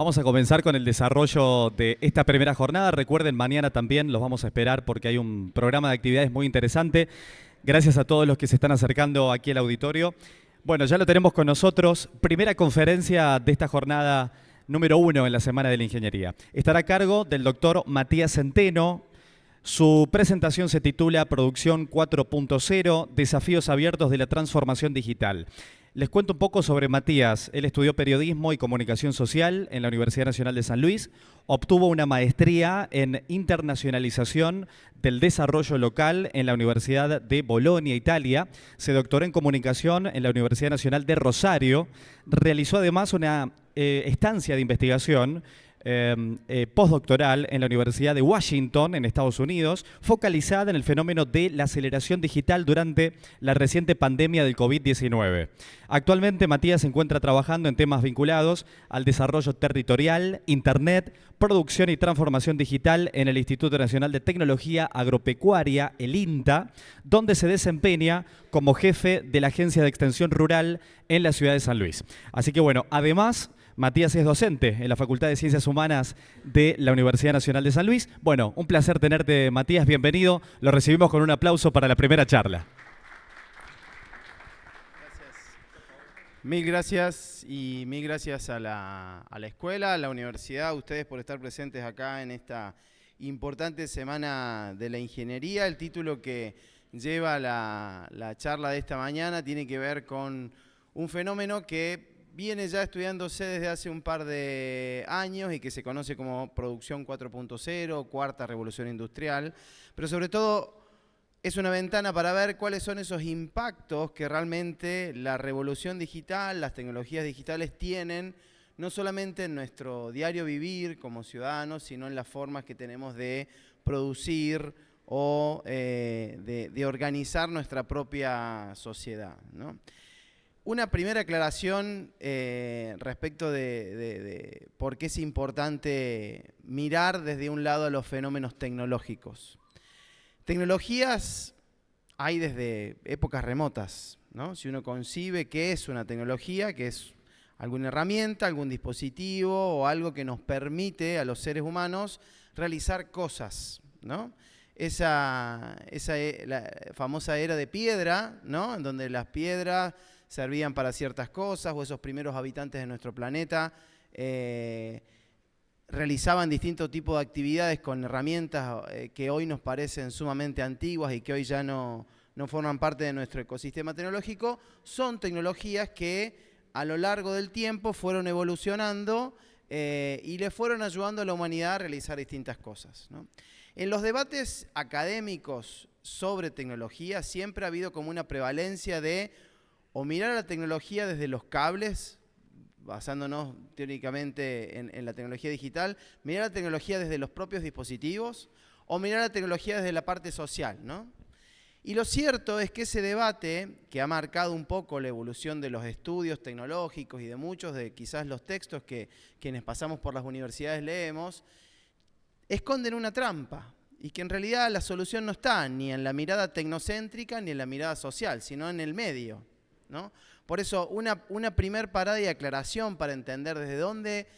Vamos a comenzar con el desarrollo de esta primera jornada. Recuerden, mañana también los vamos a esperar porque hay un programa de actividades muy interesante. Gracias a todos los que se están acercando aquí al auditorio. Bueno, ya lo tenemos con nosotros. Primera conferencia de esta jornada número 1 en la Semana de la Ingeniería. Estará a cargo del doctor Matías Centeno. Su presentación se titula Producción 4.0, Desafíos abiertos de la transformación digital. Les cuento un poco sobre Matías. Él estudió periodismo y comunicación social en la Universidad Nacional de San Luis, obtuvo una maestría en internacionalización del desarrollo local en la Universidad de Bolonia, Italia, se doctoró en comunicación en la Universidad Nacional de Rosario, realizó además una estancia de investigación postdoctoral en la Universidad de Washington, en Estados Unidos, focalizada en el fenómeno de la aceleración digital durante la reciente pandemia del COVID-19. Actualmente, Matías se encuentra trabajando en temas vinculados al desarrollo territorial, Internet, producción y transformación digital en el Instituto Nacional de Tecnología Agropecuaria, el INTA, donde se desempeña como jefe de la Agencia de Extensión Rural en la ciudad de San Luis. Así que bueno, además, Matías es docente en la Facultad de Ciencias Humanas de la Universidad Nacional de San Luis. Bueno, un placer tenerte, Matías, bienvenido. Lo recibimos con un aplauso para la primera charla. Gracias. Mil gracias y mil gracias a la escuela, a la universidad, a ustedes por estar presentes acá en esta importante Semana de la Ingeniería. El título que lleva la charla de esta mañana tiene que ver con un fenómeno que viene ya estudiándose desde hace un par de años y que se conoce como Producción 4.0, Cuarta Revolución Industrial, pero sobre todo es una ventana para ver cuáles son esos impactos que realmente la revolución digital, las tecnologías digitales tienen, no solamente en nuestro diario vivir como ciudadanos, sino en las formas que tenemos de producir o de organizar nuestra propia sociedad, ¿no? Una primera aclaración respecto de por qué es importante mirar desde un lado a los fenómenos tecnológicos. Tecnologías hay desde épocas remotas, ¿no? Si uno concibe qué es una tecnología, que es alguna herramienta, algún dispositivo o algo que nos permite a los seres humanos realizar cosas, ¿no? La famosa era de piedra, ¿no? En donde las piedras servían para ciertas cosas, o esos primeros habitantes de nuestro planeta realizaban distintos tipos de actividades con herramientas que hoy nos parecen sumamente antiguas y que hoy ya no forman parte de nuestro ecosistema tecnológico. Son tecnologías que a lo largo del tiempo fueron evolucionando y le fueron ayudando a la humanidad a realizar distintas cosas, ¿no? En los debates académicos sobre tecnología siempre ha habido como una prevalencia de o mirar a la tecnología desde los cables, basándonos teóricamente en la tecnología digital, mirar la tecnología desde los propios dispositivos, o mirar la tecnología desde la parte social, ¿no? Y lo cierto es que ese debate, que ha marcado un poco la evolución de los estudios tecnológicos y de muchos de quizás los textos que quienes pasamos por las universidades leemos, esconden una trampa, y que en realidad la solución no está ni en la mirada tecnocéntrica ni en la mirada social, sino en el medio, ¿no? Por eso, una primer parada y aclaración para entender desde dónde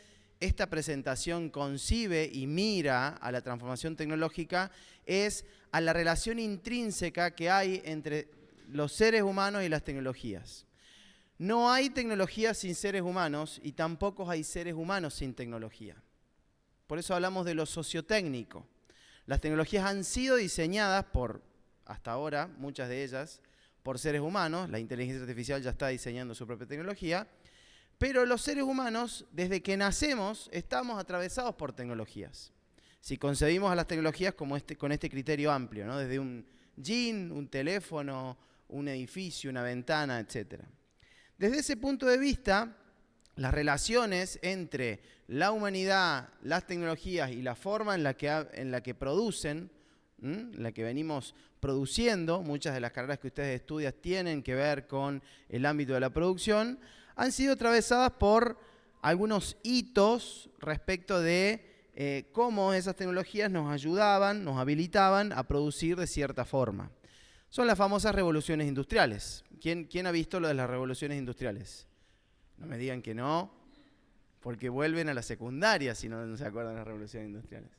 esta presentación concibe y mira a la transformación tecnológica es a la relación intrínseca que hay entre los seres humanos y las tecnologías. No hay tecnología sin seres humanos y tampoco hay seres humanos sin tecnología. Por eso hablamos de lo sociotécnico. Las tecnologías han sido diseñadas hasta ahora, muchas de ellas, por seres humanos. La inteligencia artificial ya está diseñando su propia tecnología, pero los seres humanos, desde que nacemos, estamos atravesados por tecnologías. Si concebimos a las tecnologías con este criterio amplio, ¿no? Desde un jean, un teléfono, un edificio, una ventana, etc. Desde ese punto de vista, las relaciones entre la humanidad, las tecnologías y la forma en la que producen, en la que venimos produciendo, muchas de las carreras que ustedes estudian tienen que ver con el ámbito de la producción, han sido atravesadas por algunos hitos respecto de cómo esas tecnologías nos ayudaban, nos habilitaban a producir de cierta forma. Son las famosas revoluciones industriales. ¿Quién ha visto lo de las revoluciones industriales? No me digan que no. porque vuelven a la secundaria si no se acuerdan de las revoluciones industriales.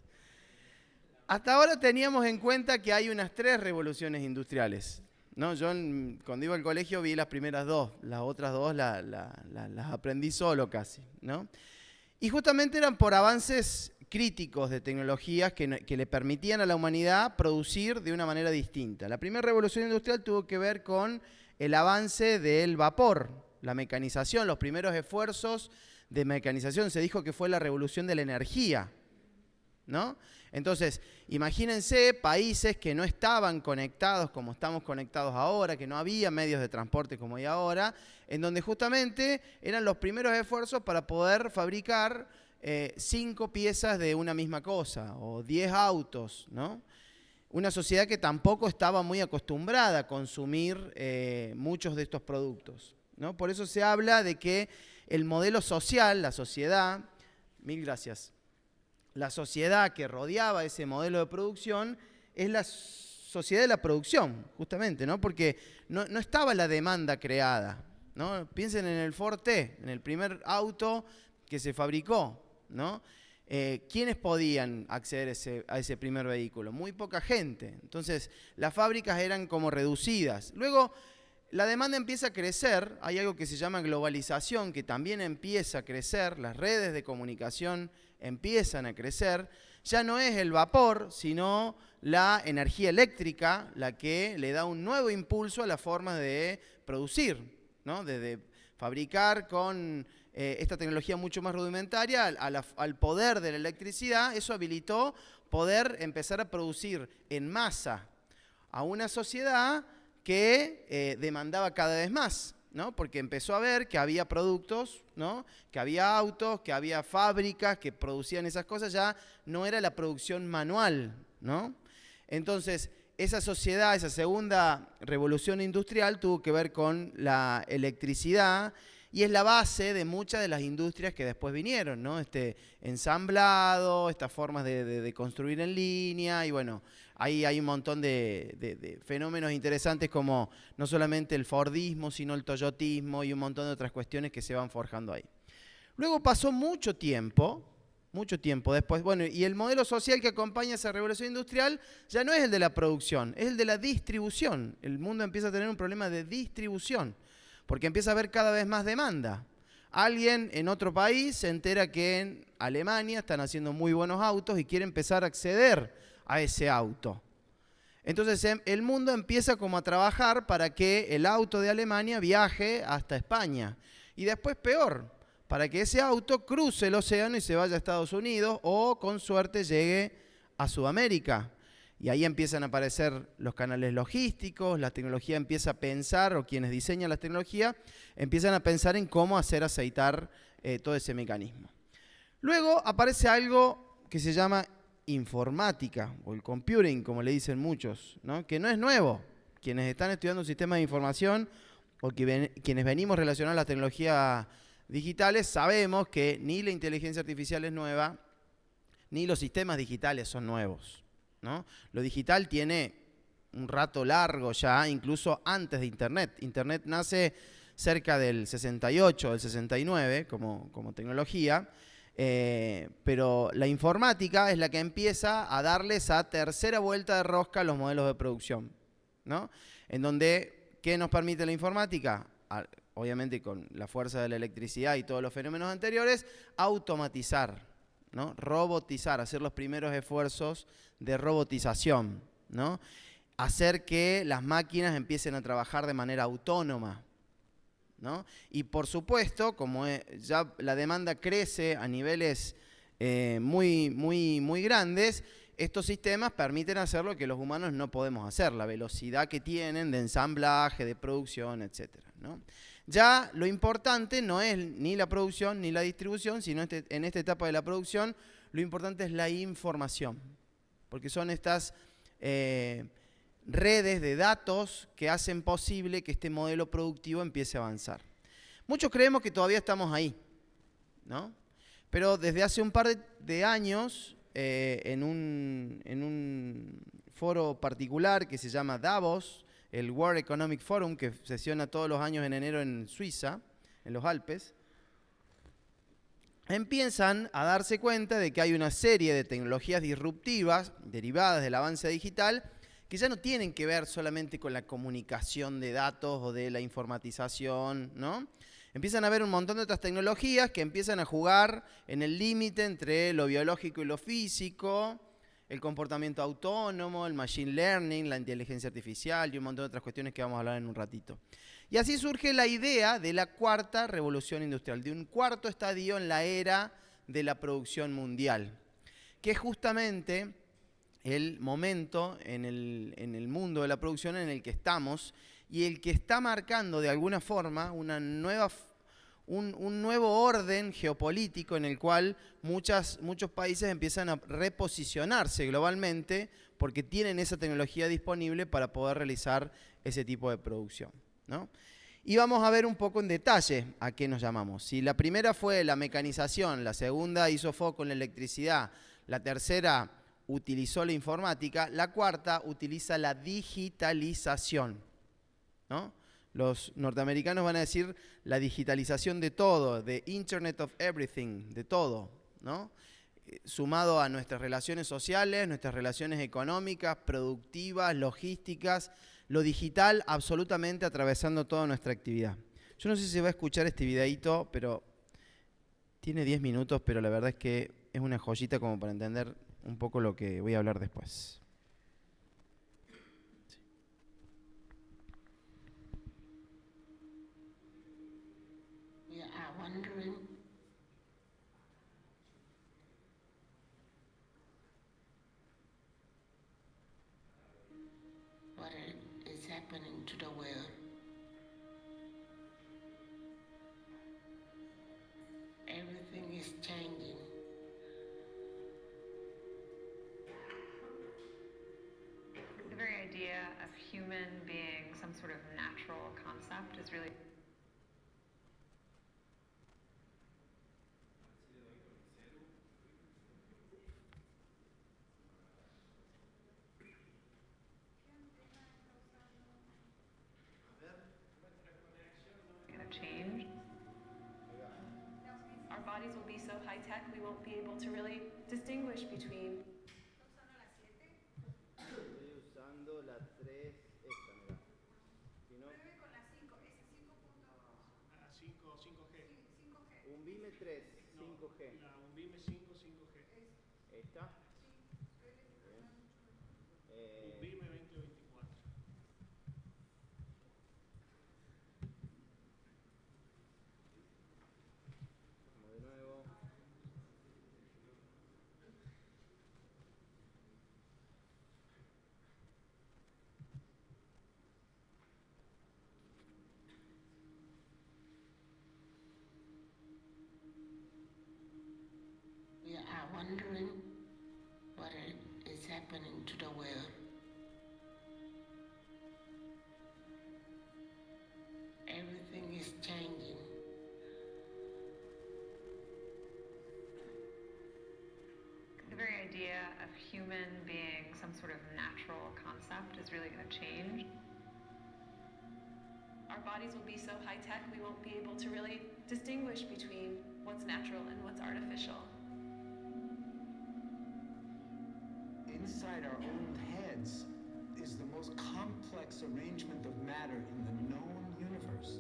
Hasta ahora teníamos en cuenta que hay unas 3 revoluciones industriales, ¿no? Yo cuando iba al colegio vi las primeras 2, las otras 2 las aprendí solo casi, ¿no? Y justamente eran por avances críticos de tecnologías que le permitían a la humanidad producir de una manera distinta. La primera revolución industrial tuvo que ver con el avance del vapor, la mecanización, los primeros esfuerzos de mecanización. Se dijo que fue la revolución de la energía, ¿no? Entonces, imagínense países que no estaban conectados como estamos conectados ahora, que no había medios de transporte como hay ahora, en donde justamente eran los primeros esfuerzos para poder fabricar 5 piezas de una misma cosa, o 10 autos, ¿no? Una sociedad que tampoco estaba muy acostumbrada a consumir muchos de estos productos, ¿no? Por eso se habla de que el modelo social, la sociedad, mil gracias, la sociedad que rodeaba ese modelo de producción es la sociedad de la producción, justamente, ¿no? Porque no estaba la demanda creada, ¿no? Piensen en el Ford T, en el primer auto que se fabricó, ¿no? ¿Quiénes podían acceder a ese primer vehículo? Muy poca gente. Entonces, las fábricas eran como reducidas. Luego, la demanda empieza a crecer, hay algo que se llama globalización, que también empieza a crecer, las redes de comunicación empiezan a crecer, ya no es el vapor, sino la energía eléctrica la que le da un nuevo impulso a la forma de producir, ¿no? De fabricar con esta tecnología mucho más rudimentaria al poder de la electricidad. Eso habilitó poder empezar a producir en masa a una sociedad que demandaba cada vez más, ¿no? Porque empezó a ver que había productos, ¿no? Que había autos, que había fábricas que producían esas cosas, ya no era la producción manual, ¿no? Entonces, esa sociedad, esa segunda revolución industrial tuvo que ver con la electricidad y es la base de muchas de las industrias que después vinieron, ¿no? Este ensamblado, estas formas de construir en línea y bueno, ahí hay un montón de fenómenos interesantes como no solamente el Fordismo, sino el Toyotismo y un montón de otras cuestiones que se van forjando ahí. Luego pasó mucho tiempo después, bueno, y el modelo social que acompaña esa revolución industrial ya no es el de la producción, es el de la distribución. El mundo empieza a tener un problema de distribución, porque empieza a haber cada vez más demanda. Alguien en otro país se entera que en Alemania están haciendo muy buenos autos y quiere empezar a acceder a ese auto. Entonces el mundo empieza como a trabajar para que el auto de Alemania viaje hasta España. Y después peor, para que ese auto cruce el océano y se vaya a Estados Unidos o con suerte llegue a Sudamérica. Y ahí empiezan a aparecer los canales logísticos, la tecnología empieza a pensar, o quienes diseñan la tecnología, empiezan a pensar en cómo hacer aceitar todo ese mecanismo. Luego aparece algo que se llama informática, o el computing, como le dicen muchos, ¿no? Que no es nuevo. Quienes están estudiando sistemas de información, o quienes venimos relacionados a las tecnologías digitales, sabemos que ni la inteligencia artificial es nueva, ni los sistemas digitales son nuevos, ¿no? Lo digital tiene un rato largo ya, incluso antes de Internet. Internet nace cerca del 68, del 69 como tecnología, pero la informática es la que empieza a darle esa tercera vuelta de rosca a los modelos de producción, ¿no? En donde, ¿qué nos permite la informática? Obviamente con la fuerza de la electricidad y todos los fenómenos anteriores, automatizar, ¿no? Robotizar, hacer los primeros esfuerzos de robotización, ¿no? Hacer que las máquinas empiecen a trabajar de manera autónoma, ¿no? Y por supuesto, como ya la demanda crece a niveles muy grandes, estos sistemas permiten hacer lo que los humanos no podemos hacer, la velocidad que tienen de ensamblaje, de producción, etcétera, ¿no? Ya lo importante no es ni la producción ni la distribución, sino en esta etapa de la producción, lo importante es la información, porque son estas redes de datos que hacen posible que este modelo productivo empiece a avanzar. Muchos creemos que todavía estamos ahí, ¿no? Pero desde hace un par de años, en un foro particular que se llama Davos, el World Economic Forum, que sesiona todos los años en enero en Suiza, en los Alpes, empiezan a darse cuenta de que hay una serie de tecnologías disruptivas derivadas del avance digital que ya no tienen que ver solamente con la comunicación de datos o de la informatización, ¿no? Empiezan a haber un montón de otras tecnologías que empiezan a jugar en el límite entre lo biológico y lo físico, el comportamiento autónomo, el machine learning, la inteligencia artificial y un montón de otras cuestiones que vamos a hablar en un ratito. Y así surge la idea de la cuarta revolución industrial, de un cuarto estadio en la era de la producción mundial, que es justamente el momento en el mundo de la producción en el que estamos y el que está marcando de alguna forma un nuevo orden geopolítico en el cual muchos países empiezan a reposicionarse globalmente porque tienen esa tecnología disponible para poder realizar ese tipo de producción, ¿no? Y vamos a ver un poco en detalle a qué nos llamamos. Si la primera fue la mecanización, la segunda hizo foco en la electricidad, la tercera utilizó la informática, la cuarta utiliza la digitalización, ¿no? Los norteamericanos van a decir la digitalización de todo, de Internet of Everything, de todo, ¿no? Sumado a nuestras relaciones sociales, nuestras relaciones económicas, productivas, logísticas, lo digital absolutamente atravesando toda nuestra actividad. Yo no sé si se va a escuchar este videíto, pero tiene 10 minutos, pero la verdad es que es una joyita como para entender un poco lo que voy a hablar después. We are wondering what is happening to the world. Everything is changing. The very idea of human being some sort of natural concept is really going to change. Our bodies will be so high tech we won't be able to really distinguish between. Estoy usando la 3, esta, mira. Si no, Pruebe con la 5, ese 5G. 5G. Un BIME 3, 5G. Un BIME 5, 5G. ¿Esta? Un BIME 2024. Vamos de nuevo. We are wondering what is happening to the world. Everything is changing. The very idea of human being some sort of natural concept is really going to change. Our bodies will be so high tech we won't be able to really distinguish between what's natural and what's artificial. Inside our own heads is the most complex arrangement of matter in the known universe.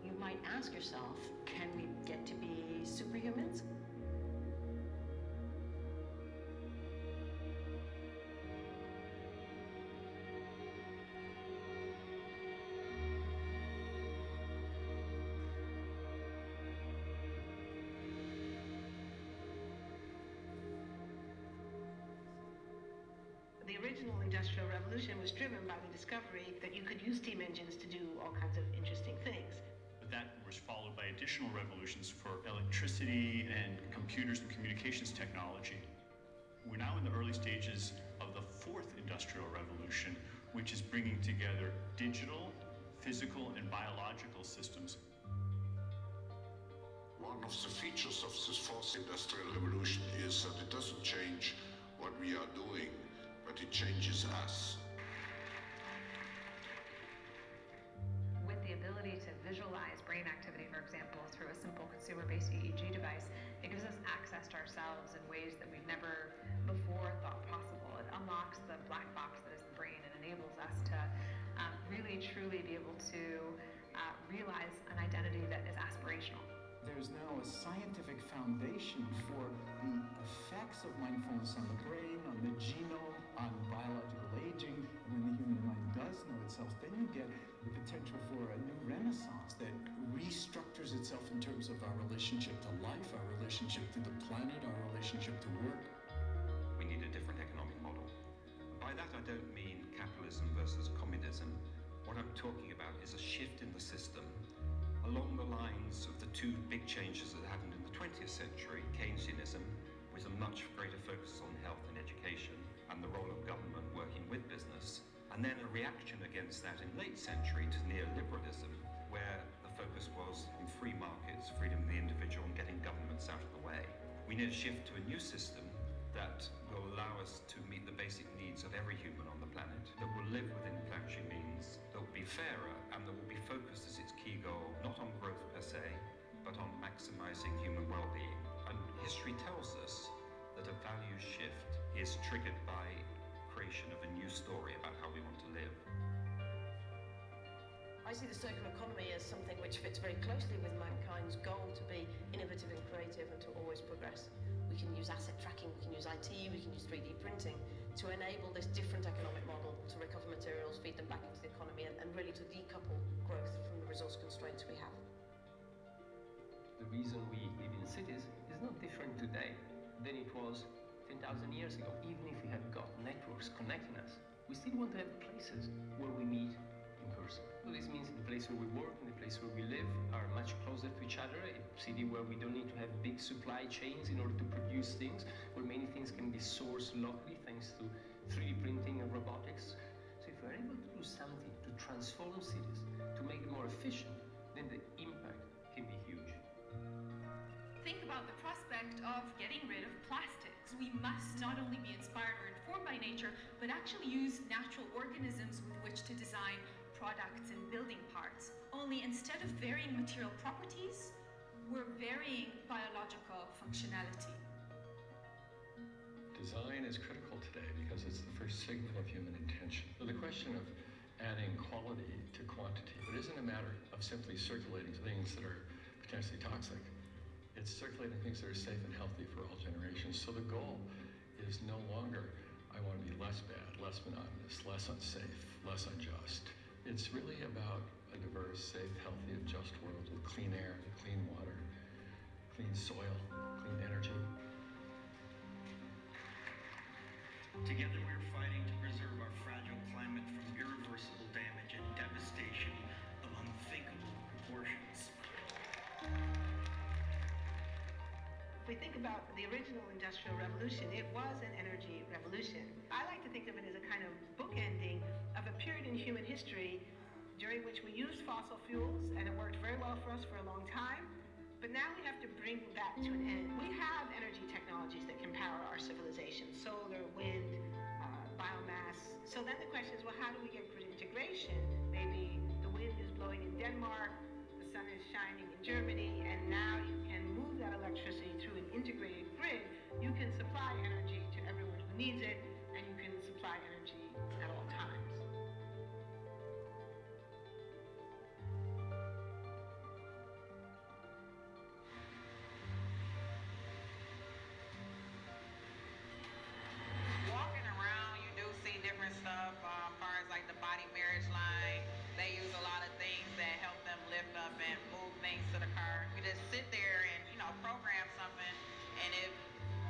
You might ask yourself, can we get to be superhumans? The original Industrial Revolution was driven by the discovery that you could use steam engines to do all kinds of interesting things. That was followed by additional revolutions for electricity and computers and communications technology. We're now in the early stages of the fourth industrial revolution, which is bringing together digital, physical, and biological systems. One of the features of this fourth industrial revolution is that it doesn't change what we are doing, but it changes us. With the ability to visualize brain activity, for example, through a simple ourselves in ways that we've never before thought possible. It unlocks the black box that is the brain and enables us to really truly be able to realize an identity that is aspirational. There's now a scientific foundation for the effects of mindfulness on the brain, on the genome, on biological aging. When the human mind does know itself, then you get the potential for a new renaissance that restructures itself in terms of our relationship to life, our relationship to the planet, our relationship to work. We need a different economic model. By that I don't mean capitalism versus communism. What I'm talking about is a shift in the system along the lines of the two big changes that happened in the 20th century, Keynesianism, with a much greater focus on health and education and the role of government working with business, and then a reaction against that in late century to neoliberalism, where the focus was on free markets, freedom of the individual, and getting governments out of the way. We need a shift to a new system that will allow us to meet the basic needs of every human on the planet, that will live within planetary means, that will be fairer, and that will be focused as its key goal, not on growth per se, but on maximizing human well-being. And history tells us that a value shift is triggered by creation of a new story about how we want to live. I see the circular economy as something which fits very closely with mankind's goal to be innovative and creative and to always progress. We can use asset tracking, we can use IT, we can use 3D printing to enable this different economic model to recover materials, feed them back into the economy, and really to decouple growth from the resource constraints we have. The reason we live in cities is not different today than it was 10,000 years ago. Even if we have got networks connecting us, we still want to have places where we meet in person. So this means the place where we work and the place where we live are much closer to each other, a city where we don't need to have big supply chains in order to produce things, where many things can be sourced locally thanks to 3D printing and robotics. So if we're able to do something to transform cities, to make them more efficient, then the impact can be huge. Think about the prospect of getting rid of plastics. We must not only be inspired or informed by nature, but actually use natural organisms with which to design products and building parts. Only instead of varying material properties, we're varying biological functionality. Design is critical today because it's the first signal of human intention. So the question of adding quality to quantity, it isn't a matter of simply circulating things that are potentially toxic. It's circulating things that are safe and healthy for all generations. So the goal is no longer, I want to be less bad, less monotonous, less unsafe, less unjust. It's really about a diverse, safe, healthy, and just world with clean air, clean water, clean soil, clean energy. Together we're fighting to preserve our fragile climate from irreversible damage and devastation of unthinkable proportions. If we think about the original Industrial Revolution, it was an energy revolution. I like to think of it as a kind of bookending of a period in human history during which we used fossil fuels, and it worked very well for us for a long time, but now we have to bring that to an end. We have energy technologies that can power our civilization, solar, wind, biomass. So then the question is, well, how do we get grid integration? Maybe the wind is blowing in Denmark, the sun is shining in Germany, and now you can move that electricity through an integrated grid. You can supply energy to everyone who needs it, and you can supply energy at all times. Walking around, you do see different stuff, as far as like the body marriage line. They use a lot of things that help them lift up and move things to the car. You just sit there and, program something, and if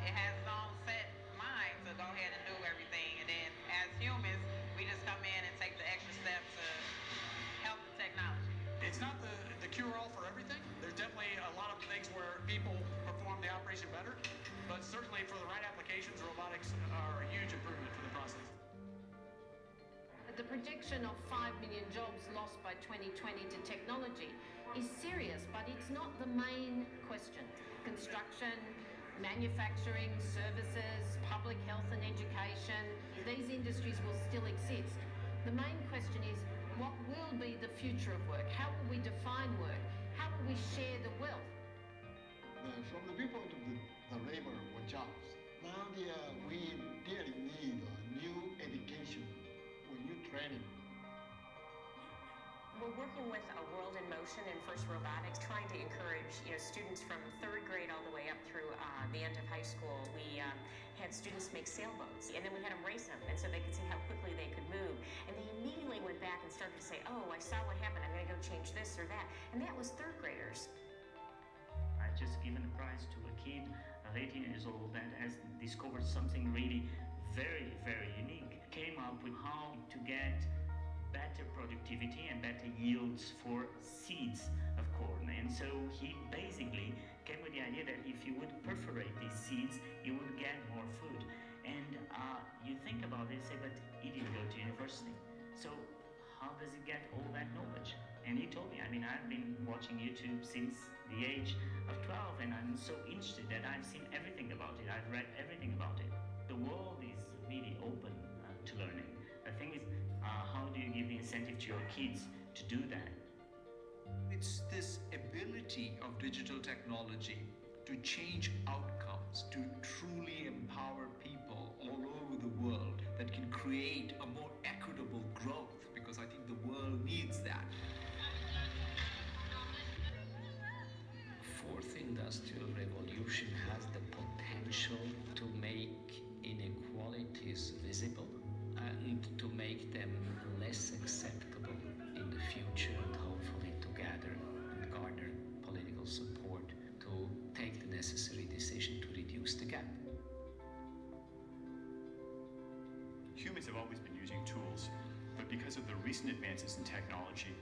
it has its own set mind to go ahead and do everything, and then as humans, we just come in and take the extra step to help the technology. It's not the cure-all for everything. There's definitely a lot of things where people perform the operation better, but certainly for the right applications, robotics are a huge improvement for the process. The prediction of 5 million jobs lost by 2020 to technology is serious, but it's not the main question. Construction, manufacturing, services, public health and education, these industries will still exist. The main question is, what will be the future of work? How will we define work? How will we share the wealth? From the viewpoint of the labor or job, Probably we really need new education or new training. We're working with World in Motion and First Robotics, trying to encourage students from 3rd grade all the way up through the end of high school. We had students make sailboats, and then we had them race them, and so they could see how quickly they could move. And they immediately went back and started to say, oh, I saw what happened, I'm going to go change this or that. And that was 3rd graders. I just given a prize to a kid of 18 years old that has discovered something really very, very unique. Came up with how to get better productivity and better yields for seeds of corn. And so he basically came with the idea that if you would perforate these seeds, you would get more food. And you think about it and say, but he didn't go to university. So how does he get all that knowledge? And he told me, I mean, I've been watching YouTube since the age of 12, and I'm so interested that I've seen everything about it. I've read everything about it. The world is really open to learning. The thing is, how do you give the incentive to your kids to do that? It's this ability of digital technology to change outcomes, to truly empower people all over the world that can create a more equitable growth, because I think the world needs that. Fourth industrial revolution has the potential to make inequalities visible and to make them less acceptable in the future, and hopefully to gather and garner political support to take the necessary decision to reduce the gap. Humans have always been using tools, but because of the recent advances in technology,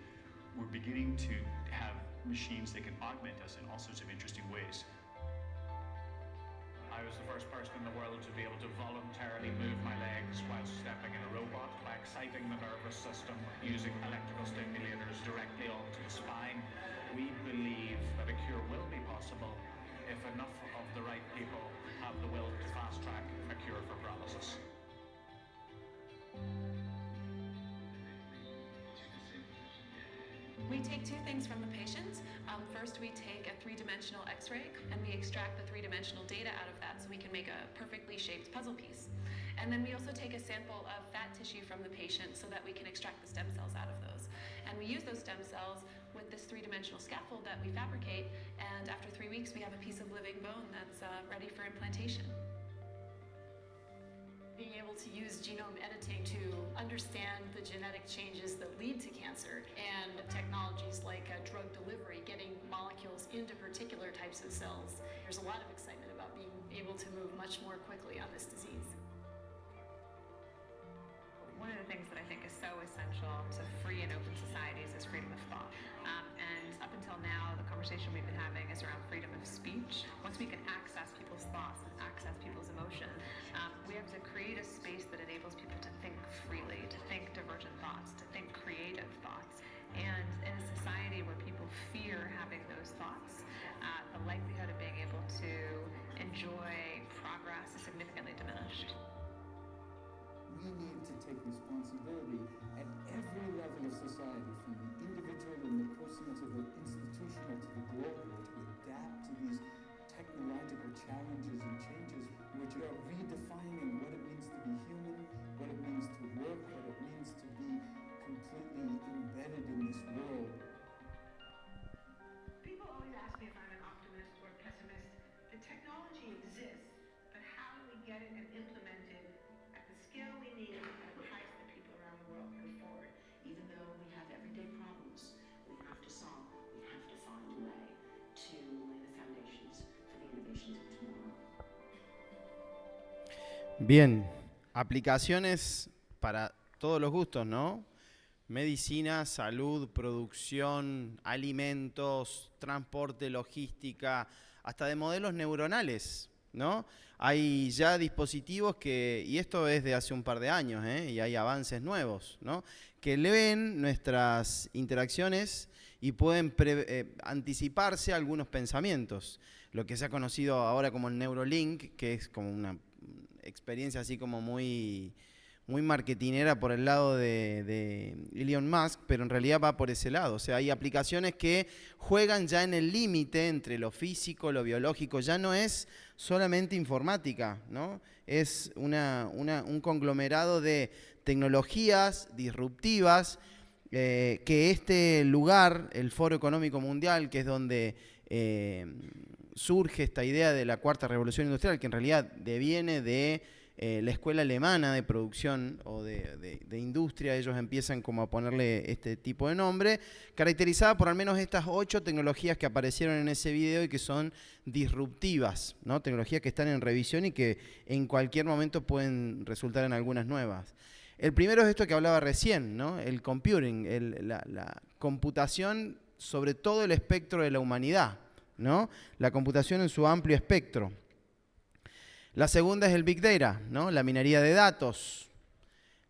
we're beginning to have machines that can augment us in all sorts of interesting ways. I was the first person in the world to be able to voluntarily move my legs while stepping in a robot by exciting the nervous system using electrical stimulators directly onto the spine. We believe that a cure will be possible if enough of the right people have the will to fast-track a cure for paralysis. We take two things from the patient. First, we take a 3-dimensional X-ray and we extract the 3-dimensional data out of that so we can make a perfectly shaped puzzle piece. And then we also take a sample of fat tissue from the patient so that we can extract the stem cells out of those. And we use those stem cells with this 3-dimensional scaffold that we fabricate, and after 3 weeks we have a piece of living bone that's ready for implantation. Being able to use genome editing to understand the genetic changes that lead to cancer, and technologies like drug delivery, getting molecules into particular types of cells. There's a lot of excitement about being able to move much more quickly on this disease. One of the things that I think is so essential to free and open societies is freedom of thought. And up until now, the conversation we've been having is around freedom of speech. Once we can access people's thoughts and access people's emotion, we have to create a space that enables people to think freely, to think divergent thoughts, to think creative thoughts. And in a society where people fear having those thoughts, the likelihood of being able to enjoy progress is significantly diminished. We need to take responsibility at every level of society, from the individual and the personal to the institutional to the global, to adapt to these technological challenges and changes which are redefining what it means to be human, what it means to work, what it means to be completely embedded in this world. People always ask me if I'm an optimist or a pessimist. The technology exists, but how do we get it and implement it at the scale we need at a price that people around the world can afford? Even though we have everyday problems we have to solve, we have to find a way to lay the foundations for the innovations of tomorrow. Bien, aplicaciones para todos los gustos, ¿no? Medicina, salud, producción, alimentos, transporte, logística, hasta de modelos neuronales, ¿no? Hay ya dispositivos que, y esto es de hace un par de años, y hay avances nuevos, ¿no? Que leen nuestras interacciones y pueden anticiparse a algunos pensamientos. Lo que se ha conocido ahora como el Neurolink, que es como una experiencia así como muy muy marketinera por el lado de Elon Musk, pero en realidad va por ese lado. O sea, hay aplicaciones que juegan ya en el límite entre lo físico, lo biológico. Ya no es solamente informática, ¿no? Es un conglomerado de tecnologías disruptivas que este lugar, el Foro Económico Mundial, que es donde surge esta idea de la cuarta revolución industrial, que en realidad deviene de la escuela alemana de producción o de industria. Ellos empiezan como a ponerle este tipo de nombre, caracterizada por al menos estas 8 tecnologías que aparecieron en ese video y que son disruptivas, ¿no? Tecnologías que están en revisión y que en cualquier momento pueden resultar en algunas nuevas. El primero es esto que hablaba recién, ¿no? El computing, la computación sobre todo el espectro de la humanidad, ¿no? La computación en su amplio espectro. La segunda es el Big Data, ¿no? La minería de datos.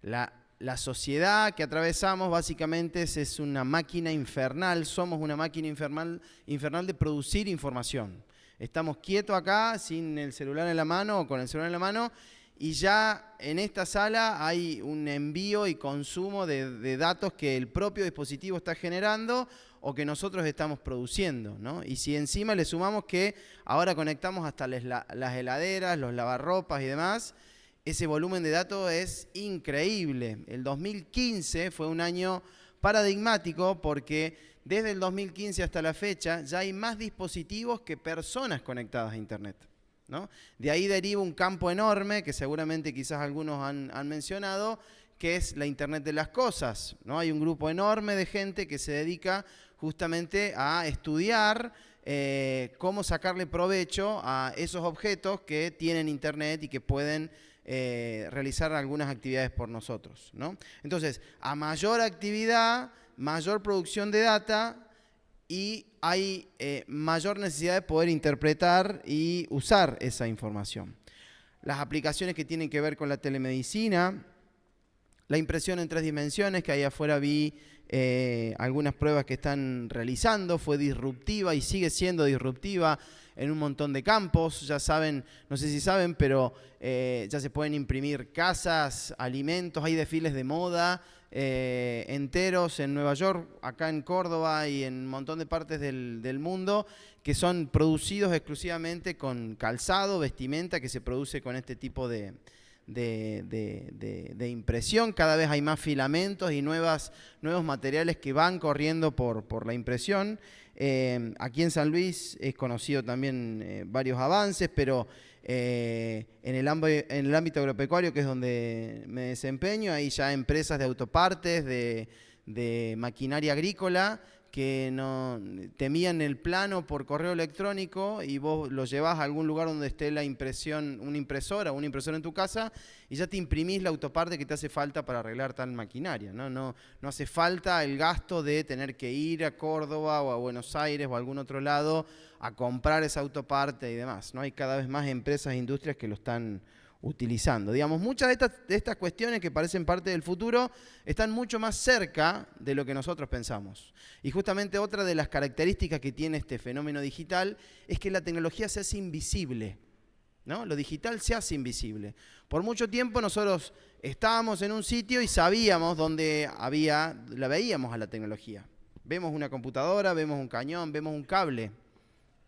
La sociedad que atravesamos básicamente es una máquina infernal, somos una máquina infernal de producir información. Estamos quietos acá sin el celular en la mano o con el celular en la mano y ya en esta sala hay un envío y consumo de datos que el propio dispositivo está generando o que nosotros estamos produciendo, ¿no? Y si encima le sumamos que ahora conectamos hasta las heladeras, los lavarropas y demás, ese volumen de datos es increíble. El 2015 fue un año paradigmático porque desde el 2015 hasta la fecha ya hay más dispositivos que personas conectadas a Internet, ¿no? De ahí deriva un campo enorme que seguramente quizás algunos han mencionado, que es la Internet de las cosas, ¿no? Hay un grupo enorme de gente que se dedica justamente a estudiar cómo sacarle provecho a esos objetos que tienen Internet y que pueden realizar algunas actividades por nosotros, ¿no? Entonces, a mayor actividad, mayor producción de data y hay mayor necesidad de poder interpretar y usar esa información. Las aplicaciones que tienen que ver con la telemedicina, la impresión en 3 dimensiones, que ahí afuera vi algunas pruebas que están realizando, fue disruptiva y sigue siendo disruptiva en un montón de campos. Ya saben, no sé si saben, pero ya se pueden imprimir casas, alimentos, hay desfiles de moda enteros en Nueva York, acá en Córdoba y en un montón de partes del mundo que son producidos exclusivamente con calzado, vestimenta que se produce con este tipo de impresión. Cada vez hay más filamentos y nuevos materiales que van corriendo por la impresión. Aquí en San Luis es conocido también varios avances, pero en el ámbito agropecuario, que es donde me desempeño, hay ya empresas de autopartes, de maquinaria agrícola, que no te envían el plano por correo electrónico y vos lo llevás a algún lugar donde esté la impresión, una impresora en tu casa, y ya te imprimís la autoparte que te hace falta para arreglar tal maquinaria, ¿no? No hace falta el gasto de tener que ir a Córdoba o a Buenos Aires o a algún otro lado a comprar esa autoparte y demás, ¿no? Hay cada vez más empresas e industrias que lo están utilizando. Digamos, muchas de estas cuestiones que parecen parte del futuro están mucho más cerca de lo que nosotros pensamos. Y justamente otra de las características que tiene este fenómeno digital es que la tecnología se hace invisible, ¿no? Lo digital se hace invisible. Por mucho tiempo nosotros estábamos en un sitio y sabíamos dónde la veíamos a la tecnología. Vemos una computadora, vemos un cañón, vemos un cable,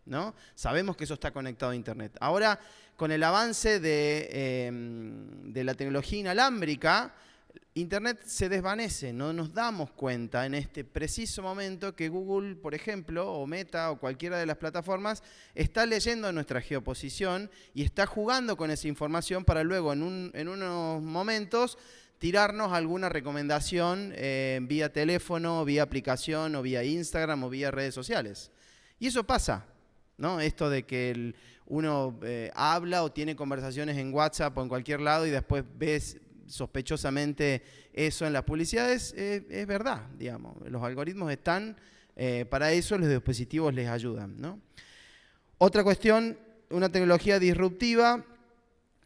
¿no? Sabemos que eso está conectado a Internet. Ahora, con el avance de la tecnología inalámbrica, Internet se desvanece, no nos damos cuenta en este preciso momento que Google, por ejemplo, o Meta o cualquiera de las plataformas, está leyendo nuestra geoposición y está jugando con esa información para luego en unos momentos tirarnos alguna recomendación vía teléfono, vía aplicación o vía Instagram o vía redes sociales. Y eso pasa, ¿no? Esto de que uno habla o tiene conversaciones en WhatsApp o en cualquier lado y después ves sospechosamente eso en las publicidades, es verdad, digamos. Los algoritmos están para eso, los dispositivos les ayudan, ¿no? Otra cuestión, una tecnología disruptiva,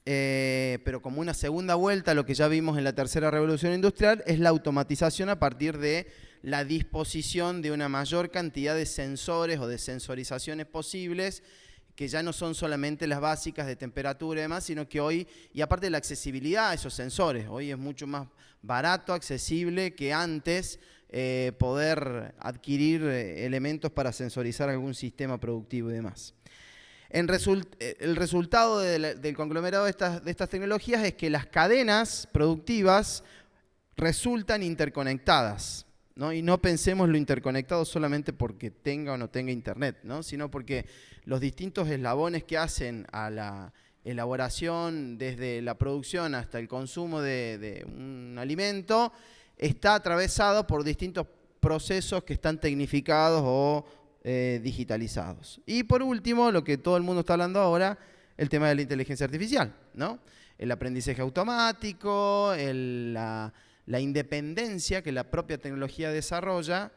pero como una segunda vuelta a lo que ya vimos en la tercera revolución industrial, es la automatización a partir de la disposición de una mayor cantidad de sensores o de sensorizaciones posibles que ya no son solamente las básicas de temperatura y demás, sino que hoy, y aparte de la accesibilidad a esos sensores, hoy es mucho más barato, accesible que antes poder adquirir elementos para sensorizar algún sistema productivo y demás. El resultado del conglomerado de estas tecnologías es que las cadenas productivas resultan interconectadas, ¿no? Y no pensemos lo interconectado solamente porque tenga o no tenga internet, ¿no? Sino porque los distintos eslabones que hacen a la elaboración, desde la producción hasta el consumo de un alimento, está atravesado por distintos procesos que están tecnificados o digitalizados. Y por último, lo que todo el mundo está hablando ahora, el tema de la inteligencia artificial, ¿no? El aprendizaje automático, la independencia que la propia tecnología desarrolla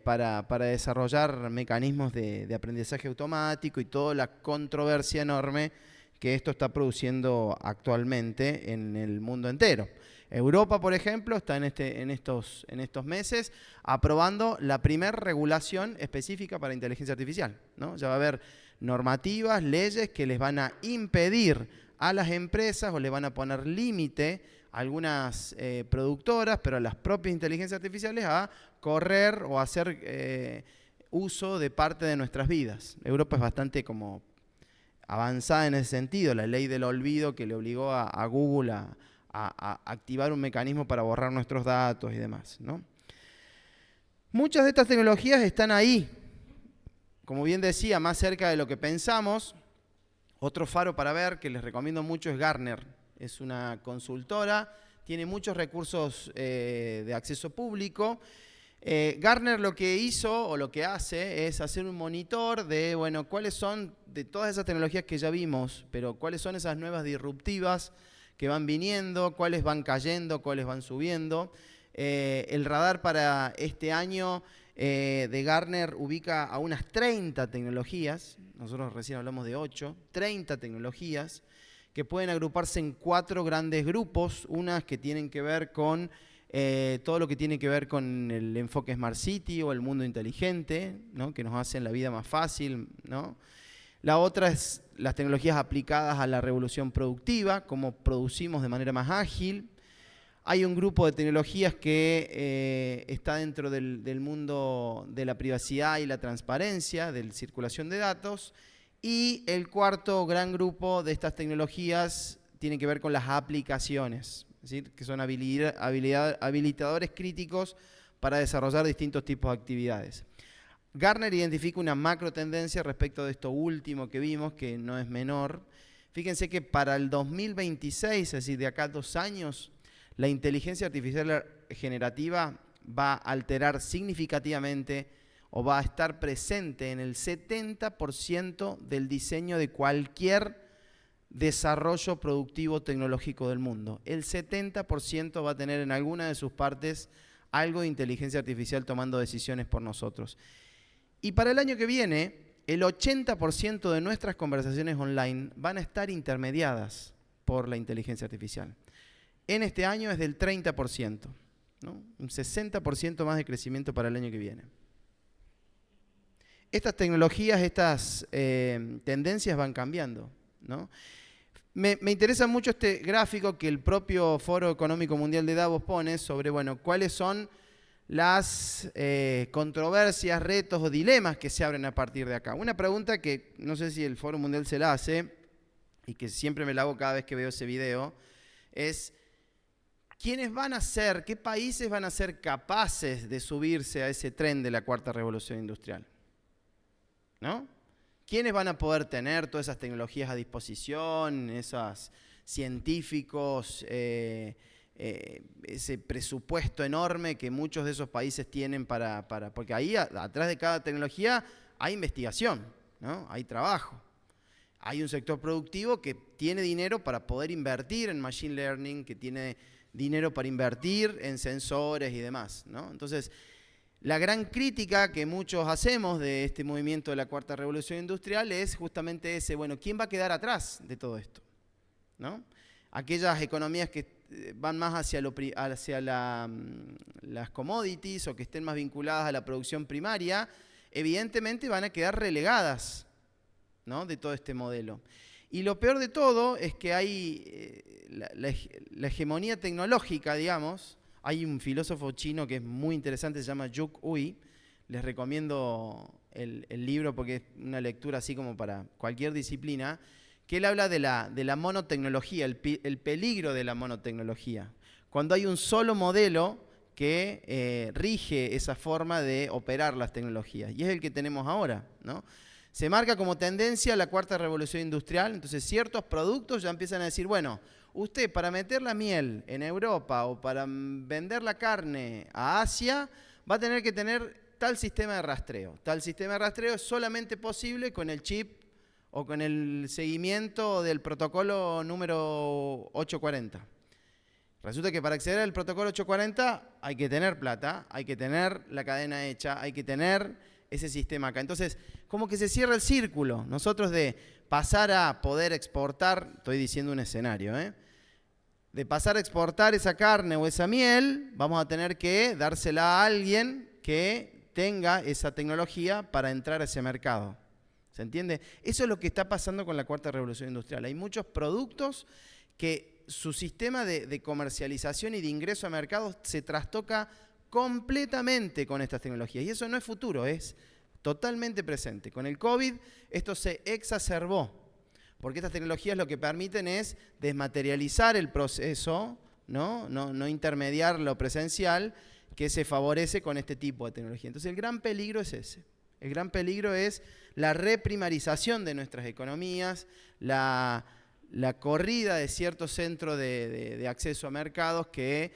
para desarrollar mecanismos de aprendizaje automático y toda la controversia enorme que esto está produciendo actualmente en el mundo entero. Europa, por ejemplo, está en estos meses aprobando la primera regulación específica para inteligencia artificial, ¿no? Ya va a haber normativas, leyes que les van a impedir a las empresas o les van a poner límite a algunas productoras, pero a las propias inteligencias artificiales a correr o hacer uso de parte de nuestras vidas. Europa es bastante como avanzada en ese sentido, la ley del olvido que le obligó a Google a activar un mecanismo para borrar nuestros datos y demás, ¿no? Muchas de estas tecnologías están ahí, como bien decía, más cerca de lo que pensamos. Otro faro para ver, que les recomiendo mucho, es Gartner. Es una consultora, tiene muchos recursos de acceso público. Gartner lo que hizo o lo que hace es hacer un monitor de, bueno, cuáles son, de todas esas tecnologías que ya vimos, pero cuáles son esas nuevas disruptivas que van viniendo, cuáles van cayendo, cuáles van subiendo. El radar para este año de Gartner ubica a unas 30 tecnologías, nosotros recién hablamos de 8, 30 tecnologías que pueden agruparse en 4 grandes grupos, unas que tienen que ver con todo lo que tiene que ver con el enfoque Smart City o el mundo inteligente, ¿no? Que nos hacen la vida más fácil, ¿no? La otra es las tecnologías aplicadas a la revolución productiva, cómo producimos de manera más ágil. Hay un grupo de tecnologías que está dentro del mundo de la privacidad y la transparencia, de la circulación de datos. Y el cuarto gran grupo de estas tecnologías tiene que ver con las aplicaciones, es decir, que son habilitadores críticos para desarrollar distintos tipos de actividades. Gartner identifica una macro tendencia respecto de esto último que vimos, que no es menor. Fíjense que para el 2026, es decir, de acá a 2 años, la inteligencia artificial generativa va a alterar significativamente o va a estar presente en el 70% del diseño de cualquier desarrollo productivo tecnológico del mundo. El 70% va a tener en alguna de sus partes algo de inteligencia artificial tomando decisiones por nosotros. Y para el año que viene, el 80% de nuestras conversaciones online van a estar intermediadas por la inteligencia artificial. En este año es del 30%, ¿no? Un 60% más de crecimiento para el año que viene. Estas tecnologías, estas tendencias van cambiando, ¿no? Me interesa mucho este gráfico que el propio Foro Económico Mundial de Davos pone sobre, bueno, cuáles son las controversias, retos o dilemas que se abren a partir de acá. Una pregunta que no sé si el Foro Mundial se la hace y que siempre me la hago cada vez que veo ese video es ¿quiénes van a ser, qué países van a ser capaces de subirse a ese tren de la cuarta revolución industrial? ¿No? ¿Quiénes van a poder tener todas esas tecnologías a disposición, esos científicos, ese presupuesto enorme que muchos de esos países tienen porque ahí atrás de cada tecnología hay investigación, ¿no? Hay trabajo. Hay un sector productivo que tiene dinero para poder invertir en machine learning, que tiene dinero para invertir en sensores y demás, ¿no? Entonces, la gran crítica que muchos hacemos de este movimiento de la cuarta revolución industrial es justamente ese, bueno, ¿quién va a quedar atrás de todo esto? ¿No? Aquellas economías que van más hacia las commodities o que estén más vinculadas a la producción primaria, evidentemente van a quedar relegadas ¿no?, de todo este modelo. Y lo peor de todo es que hay la hegemonía tecnológica, digamos. Hay un filósofo chino que es muy interesante, se llama Yuk Ui. Les recomiendo el libro porque es una lectura así como para cualquier disciplina, que él habla de la monotecnología, el peligro de la monotecnología. Cuando hay un solo modelo que rige esa forma de operar las tecnologías, y es el que tenemos ahora, ¿no? Se marca como tendencia la cuarta revolución industrial, entonces ciertos productos ya empiezan a decir, bueno, usted para meter la miel en Europa o para vender la carne a Asia, va a tener que tener tal sistema de rastreo. Tal sistema de rastreo es solamente posible con el chip o con el seguimiento del protocolo número 840. Resulta que para acceder al protocolo 840 hay que tener plata, hay que tener la cadena hecha, hay que tener ese sistema acá. Entonces, como que se cierra el círculo. Nosotros de pasar a poder exportar, estoy diciendo un escenario, de pasar a exportar esa carne o esa miel, vamos a tener que dársela a alguien que tenga esa tecnología para entrar a ese mercado. ¿Se entiende? Eso es lo que está pasando con la cuarta revolución industrial. Hay muchos productos que su sistema de comercialización y de ingreso a mercados se trastoca completamente con estas tecnologías. Y eso no es futuro, es totalmente presente. Con el COVID esto se exacerbó, porque estas tecnologías lo que permiten es desmaterializar el proceso, no intermediar lo presencial, que se favorece con este tipo de tecnología. Entonces el gran peligro es ese. El gran peligro es la reprimarización de nuestras economías, la corrida de ciertos centros de acceso a mercados que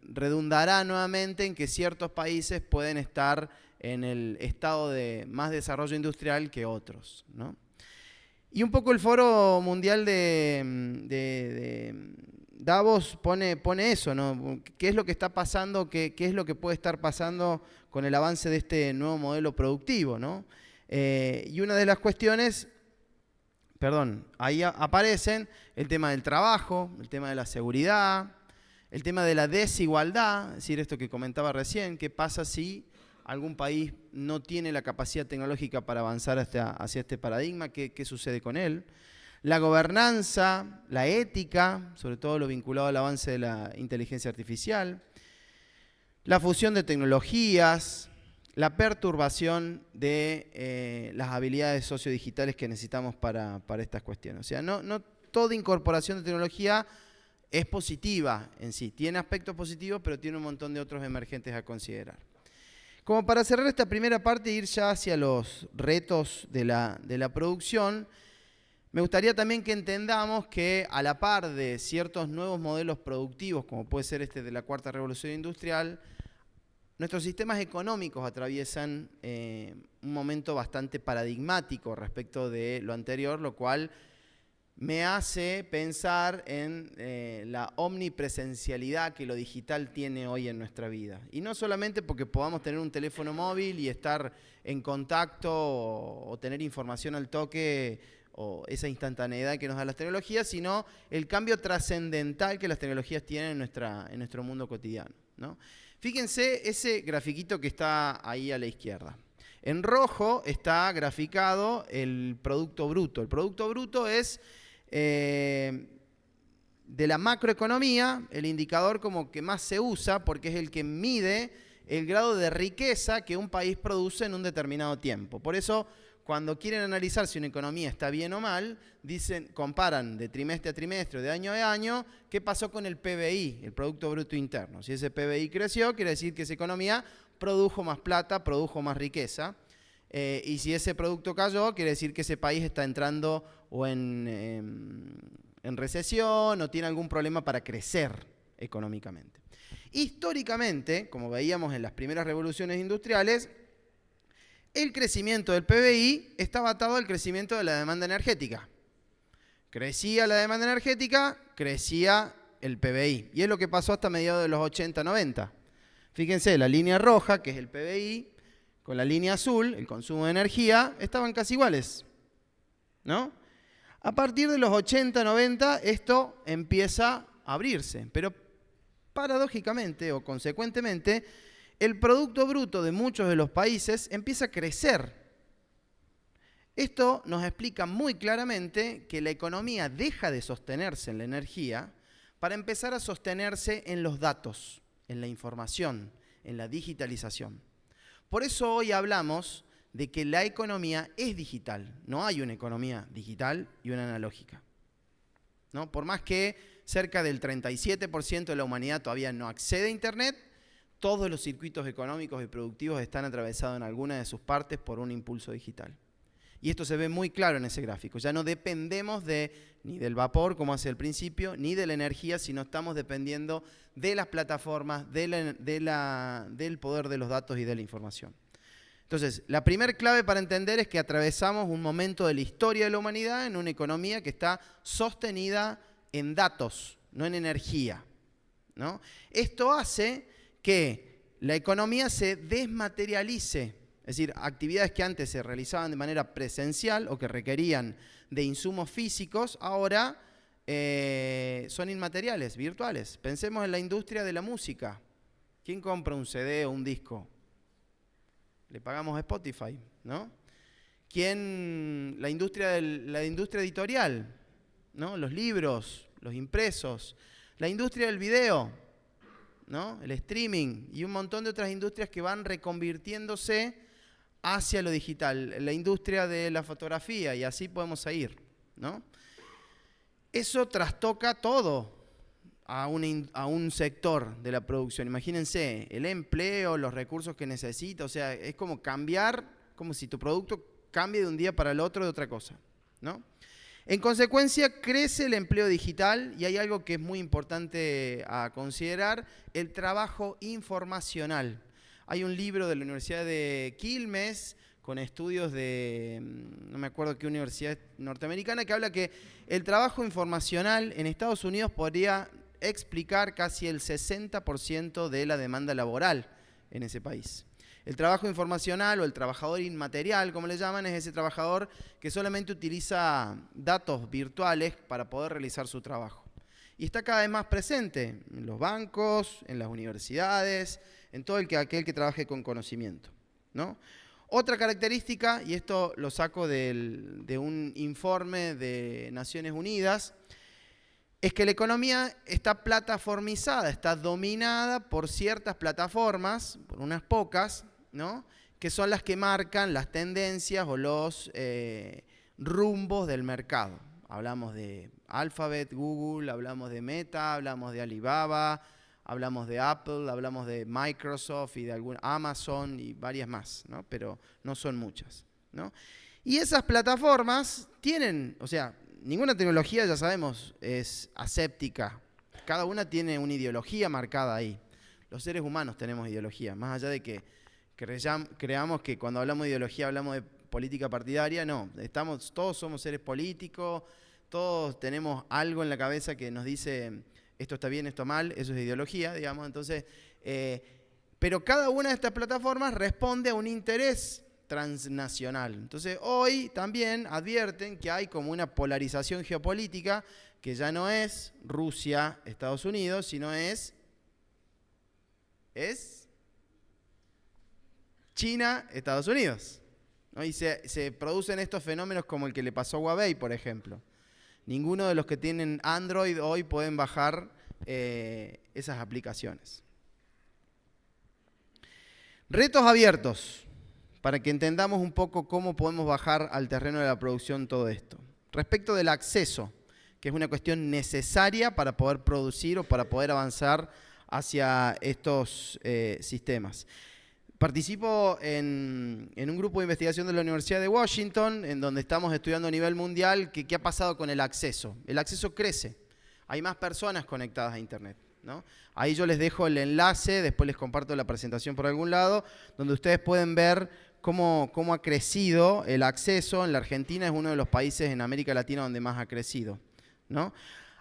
redundará nuevamente en que ciertos países pueden estar en el estado de más desarrollo industrial que otros, ¿no? Y un poco el Foro Mundial de Davos pone eso, ¿no? ¿Qué es lo que está pasando? ¿Qué es lo que puede estar pasando con el avance de este nuevo modelo productivo, ¿no? Y una de las cuestiones, ahí aparecen el tema del trabajo, el tema de la seguridad, el tema de la desigualdad, es decir, esto que comentaba recién, qué pasa si algún país no tiene la capacidad tecnológica para avanzar hacia este paradigma, qué sucede con él. La gobernanza, la ética, sobre todo lo vinculado al avance de la inteligencia artificial, la fusión de tecnologías, la perturbación de las habilidades sociodigitales que necesitamos para estas cuestiones. O sea, no toda incorporación de tecnología es positiva en sí. Tiene aspectos positivos, pero tiene un montón de otros emergentes a considerar. Como para cerrar esta primera parte e ir ya hacia los retos de la producción, me gustaría también que entendamos que a la par de ciertos nuevos modelos productivos, como puede ser este de la cuarta revolución industrial, nuestros sistemas económicos atraviesan un momento bastante paradigmático respecto de lo anterior, lo cual me hace pensar en la omnipresencialidad que lo digital tiene hoy en nuestra vida. Y no solamente porque podamos tener un teléfono móvil y estar en contacto o tener información al toque o esa instantaneidad que nos da las tecnologías, sino el cambio trascendental que las tecnologías tienen en nuestro mundo cotidiano, ¿no? Fíjense ese grafiquito que está ahí a la izquierda. En rojo está graficado el Producto Bruto. El Producto Bruto es de la macroeconomía, el indicador como que más se usa porque es el que mide el grado de riqueza que un país produce en un determinado tiempo. Por eso, cuando quieren analizar si una economía está bien o mal, comparan de trimestre a trimestre, de año a año, qué pasó con el PBI, el Producto Bruto Interno. Si ese PBI creció, quiere decir que esa economía produjo más plata, produjo más riqueza. Y si ese producto cayó, quiere decir que ese país está entrando o en recesión o tiene algún problema para crecer económicamente. Históricamente, como veíamos en las primeras revoluciones industriales, el crecimiento del PBI estaba atado al crecimiento de la demanda energética. Crecía la demanda energética, crecía el PBI. Y es lo que pasó hasta mediados de los 80-90. Fíjense, la línea roja, que es el PBI, con la línea azul, el consumo de energía, estaban casi iguales, ¿no? A partir de los 80-90 esto empieza a abrirse, pero paradójicamente o consecuentemente el Producto Bruto de muchos de los países empieza a crecer. Esto nos explica muy claramente que la economía deja de sostenerse en la energía para empezar a sostenerse en los datos, en la información, en la digitalización. Por eso hoy hablamos de que la economía es digital. No hay una economía digital y una analógica, ¿no? Por más que cerca del 37% de la humanidad todavía no accede a Internet, todos los circuitos económicos y productivos están atravesados en alguna de sus partes por un impulso digital. Y esto se ve muy claro en ese gráfico. Ya no dependemos ni del vapor, como hace al principio, ni de la energía, sino estamos dependiendo de las plataformas, del poder de los datos y de la información. Entonces, la primera clave para entender es que atravesamos un momento de la historia de la humanidad en una economía que está sostenida en datos, no en energía, ¿no? Esto hace que la economía se desmaterialice, es decir, actividades que antes se realizaban de manera presencial o que requerían de insumos físicos, ahora son inmateriales, virtuales. Pensemos en la industria de la música. ¿Quién compra un CD o un disco? Le pagamos a Spotify, ¿no? La industria editorial, ¿no? Los libros, los impresos, la industria del video, ¿no? El streaming y un montón de otras industrias que van reconvirtiéndose hacia lo digital, la industria de la fotografía, y así podemos ir, ¿no? Eso trastoca todo a un sector de la producción. Imagínense, el empleo, los recursos que necesita, o sea, es como cambiar, como si tu producto cambie de un día para el otro de otra cosa, ¿no? En consecuencia, crece el empleo digital y hay algo que es muy importante a considerar, el trabajo informacional. Hay un libro de la Universidad de Quilmes con estudios de, no me acuerdo qué universidad norteamericana, que habla que el trabajo informacional en Estados Unidos podría explicar casi el 60% de la demanda laboral en ese país. El trabajo informacional o el trabajador inmaterial, como le llaman, es ese trabajador que solamente utiliza datos virtuales para poder realizar su trabajo. Y está cada vez más presente en los bancos, en las universidades, en todo aquel que trabaje con conocimiento, ¿no? Otra característica, y esto lo saco de un informe de Naciones Unidas, es que la economía está plataformizada, está dominada por ciertas plataformas, por unas pocas, ¿no? Que son las que marcan las tendencias o los rumbos del mercado. Hablamos de Alphabet, Google, hablamos de Meta, hablamos de Alibaba, hablamos de Apple, hablamos de Microsoft y de Amazon y varias más, ¿no? Pero no son muchas, ¿no? Y esas plataformas tienen, o sea, ninguna tecnología, ya sabemos, es aséptica. Cada una tiene una ideología marcada ahí. Los seres humanos tenemos ideología, más allá de que creamos que cuando hablamos de ideología hablamos de política partidaria, no. Todos somos seres políticos, todos tenemos algo en la cabeza que nos dice esto está bien, esto mal, eso es ideología, digamos. Entonces, pero cada una de estas plataformas responde a un interés transnacional. Entonces, hoy también advierten que hay como una polarización geopolítica que ya no es Rusia, Estados Unidos, sino es China, Estados Unidos, ¿no? Y se producen estos fenómenos como el que le pasó a Huawei, por ejemplo. Ninguno de los que tienen Android hoy pueden bajar esas aplicaciones. Retos abiertos, para que entendamos un poco cómo podemos bajar al terreno de la producción todo esto. Respecto del acceso, que es una cuestión necesaria para poder producir o para poder avanzar hacia estos sistemas. Participo en un grupo de investigación de la Universidad de Washington, en donde estamos estudiando a nivel mundial qué ha pasado con el acceso. El acceso crece, hay más personas conectadas a Internet, ¿no? Ahí yo les dejo el enlace, después les comparto la presentación por algún lado, donde ustedes pueden ver cómo ha crecido el acceso. En la Argentina es uno de los países en América Latina donde más ha crecido, ¿no?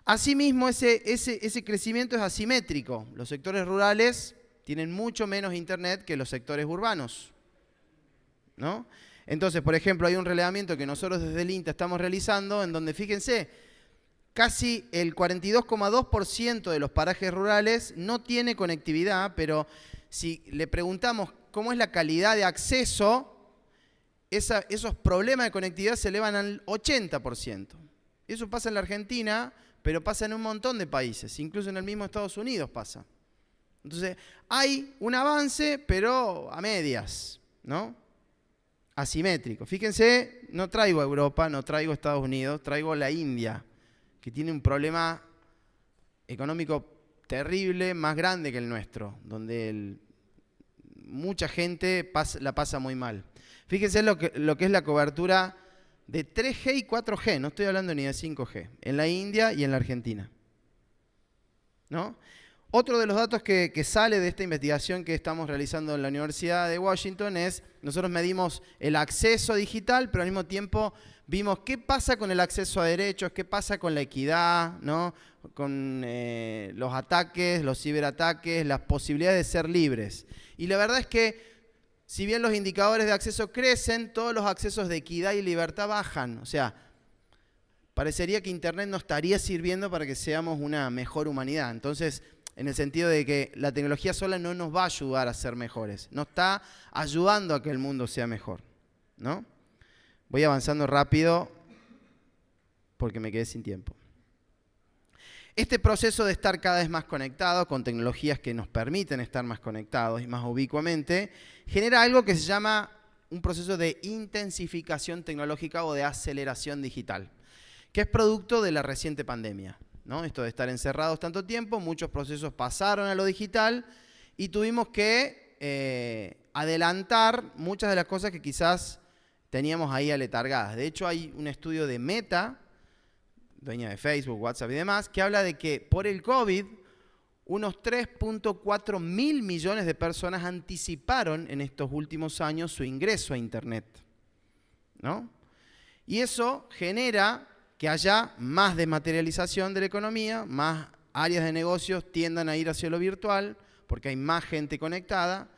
Asimismo, ese crecimiento es asimétrico. Los sectores rurales tienen mucho menos Internet que los sectores urbanos, ¿no? Entonces, por ejemplo, hay un relevamiento que nosotros desde el INTA estamos realizando, en donde, fíjense, casi el 42,2% de los parajes rurales no tiene conectividad, pero si le preguntamos cómo es la calidad de acceso, esos problemas de conectividad se elevan al 80%. Eso pasa en la Argentina, pero pasa en un montón de países, incluso en el mismo Estados Unidos pasa. Entonces, hay un avance, pero a medias, ¿no? Asimétrico. Fíjense, no traigo a Europa, no traigo a Estados Unidos, traigo a la India, que tiene un problema económico terrible, más grande que el nuestro, donde mucha gente la pasa muy mal. Fíjense lo que es la cobertura de 3G y 4G, no estoy hablando ni de 5G, en la India y en la Argentina, ¿no? Otro de los datos que sale de esta investigación que estamos realizando en la Universidad de Washington es, nosotros medimos el acceso digital, pero al mismo tiempo vimos qué pasa con el acceso a derechos, qué pasa con la equidad, ¿no? Con los ataques, los ciberataques, las posibilidades de ser libres. Y la verdad es que, si bien los indicadores de acceso crecen, todos los accesos de equidad y libertad bajan. O sea, parecería que Internet nos estaría sirviendo para que seamos una mejor humanidad. Entonces, en el sentido de que la tecnología sola no nos va a ayudar a ser mejores. No está ayudando a que el mundo sea mejor, ¿no? Voy avanzando rápido porque me quedé sin tiempo. Este proceso de estar cada vez más conectados con tecnologías que nos permiten estar más conectados y más ubicuamente, genera algo que se llama un proceso de intensificación tecnológica o de aceleración digital, que es producto de la reciente pandemia, ¿no? Esto de estar encerrados tanto tiempo, muchos procesos pasaron a lo digital y tuvimos que adelantar muchas de las cosas que quizás teníamos ahí aletargadas. De hecho, hay un estudio de Meta, dueña de Facebook, WhatsApp y demás, que habla de que por el COVID, unos 3.4 mil millones de personas anticiparon en estos últimos años su ingreso a Internet, ¿no? Y eso genera que haya más desmaterialización de la economía, más áreas de negocios tiendan a ir hacia lo virtual, porque hay más gente conectada,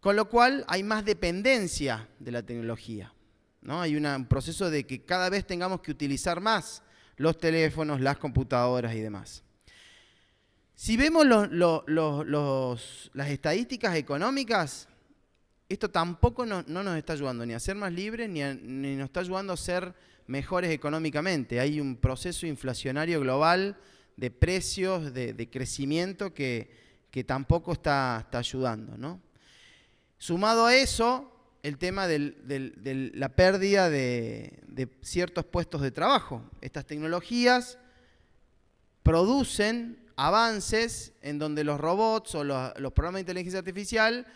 con lo cual hay más dependencia de la tecnología, ¿no? Hay un proceso de que cada vez tengamos que utilizar más los teléfonos, las computadoras y demás. Si vemos las estadísticas económicas, esto tampoco no nos está ayudando ni a ser más libres ni nos está ayudando a ser mejores económicamente. Hay un proceso inflacionario global de precios, de crecimiento que tampoco está ayudando, ¿no? Sumado a eso, el tema de la pérdida de ciertos puestos de trabajo. Estas tecnologías producen avances en donde los robots o los programas de inteligencia artificial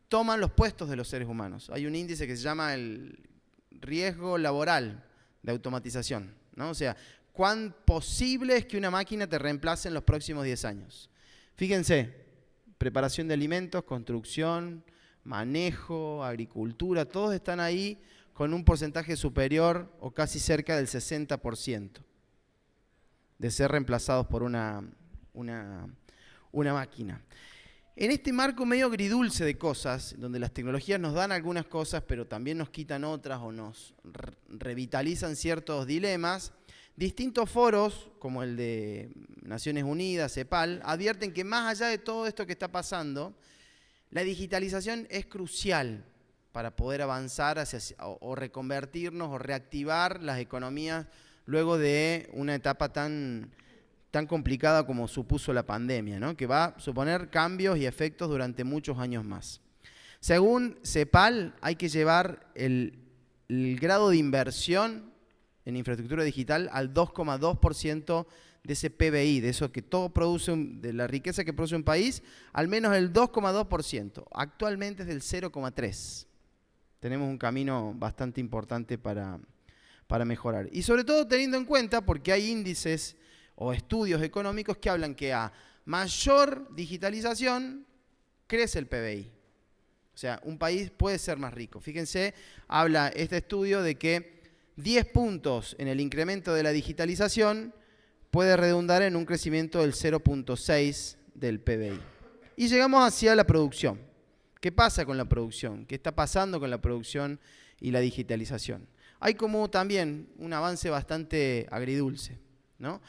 toman los puestos de los seres humanos. Hay un índice que se llama el riesgo laboral de automatización, ¿no? O sea, cuán posible es que una máquina te reemplace en los próximos 10 años. Fíjense, preparación de alimentos, construcción, manejo, agricultura, todos están ahí con un porcentaje superior o casi cerca del 60% de ser reemplazados por una máquina. En este marco medio agridulce de cosas, donde las tecnologías nos dan algunas cosas, pero también nos quitan otras o nos revitalizan ciertos dilemas, distintos foros, como el de Naciones Unidas, CEPAL, advierten que más allá de todo esto que está pasando, la digitalización es crucial para poder avanzar o reconvertirnos o reactivar las economías luego de una etapa tan complicada como supuso la pandemia, ¿no? Que va a suponer cambios y efectos durante muchos años más. Según CEPAL, hay que llevar el grado de inversión en infraestructura digital al 2,2% de ese PBI, de eso que todo produce, de la riqueza que produce un país, al menos el 2,2%. Actualmente es del 0,3%. Tenemos un camino bastante importante para mejorar. Y sobre todo teniendo en cuenta, porque hay índices o estudios económicos que hablan que a mayor digitalización crece el PBI. O sea, un país puede ser más rico. Fíjense, habla este estudio de que 10 puntos en el incremento de la digitalización puede redundar en un crecimiento del 0,6 del PBI. Y llegamos hacia la producción. ¿Qué pasa con la producción? ¿Qué está pasando con la producción y la digitalización? Hay como también un avance bastante agridulce, ¿no?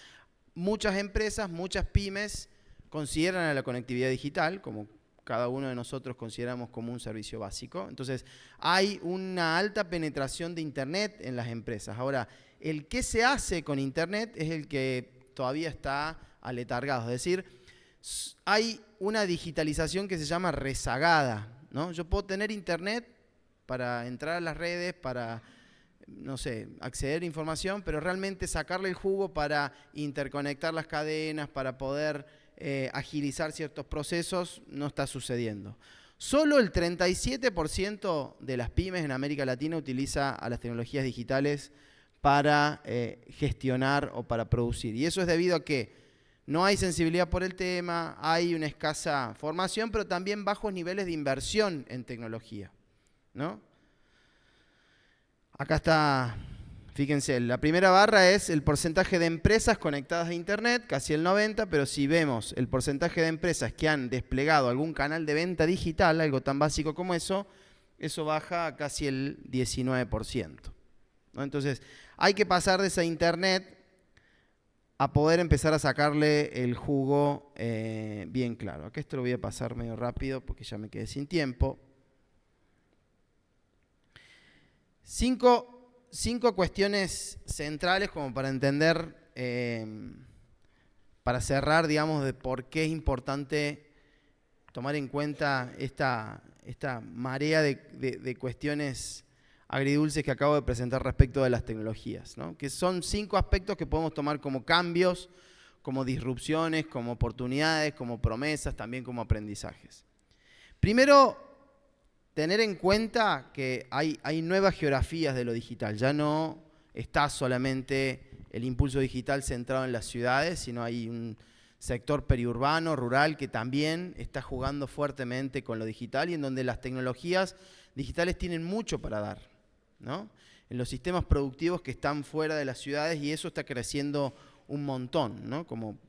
Muchas empresas, muchas pymes consideran a la conectividad digital como cada uno de nosotros consideramos como un servicio básico. Entonces, hay una alta penetración de Internet en las empresas. Ahora, el qué se hace con Internet es el que todavía está aletargado. Es decir, hay una digitalización que se llama rezagada, ¿no? Yo puedo tener Internet para entrar a las redes, para, no sé, acceder a información, pero realmente sacarle el jugo para interconectar las cadenas, para poder agilizar ciertos procesos, no está sucediendo. Solo el 37% de las pymes en América Latina utiliza a las tecnologías digitales para gestionar o para producir. Y eso es debido a que no hay sensibilidad por el tema, hay una escasa formación, pero también bajos niveles de inversión en tecnología, ¿no? Acá está, fíjense, la primera barra es el porcentaje de empresas conectadas a Internet, casi el 90%, pero si vemos el porcentaje de empresas que han desplegado algún canal de venta digital, algo tan básico como eso baja a casi el 19%, ¿no? Entonces, hay que pasar de esa Internet a poder empezar a sacarle el jugo bien claro. Acá esto lo voy a pasar medio rápido porque ya me quedé sin tiempo. Cinco cuestiones centrales como para entender, para cerrar, digamos, de por qué es importante tomar en cuenta esta marea de cuestiones agridulces que acabo de presentar respecto de las tecnologías, ¿no? Que son 5 aspectos que podemos tomar como cambios, como disrupciones, como oportunidades, como promesas, también como aprendizajes. Primero, tener en cuenta que hay nuevas geografías de lo digital. Ya no está solamente el impulso digital centrado en las ciudades, sino hay un sector periurbano, rural, que también está jugando fuertemente con lo digital y en donde las tecnologías digitales tienen mucho para dar, ¿no? En los sistemas productivos que están fuera de las ciudades, y eso está creciendo un montón, ¿no? Como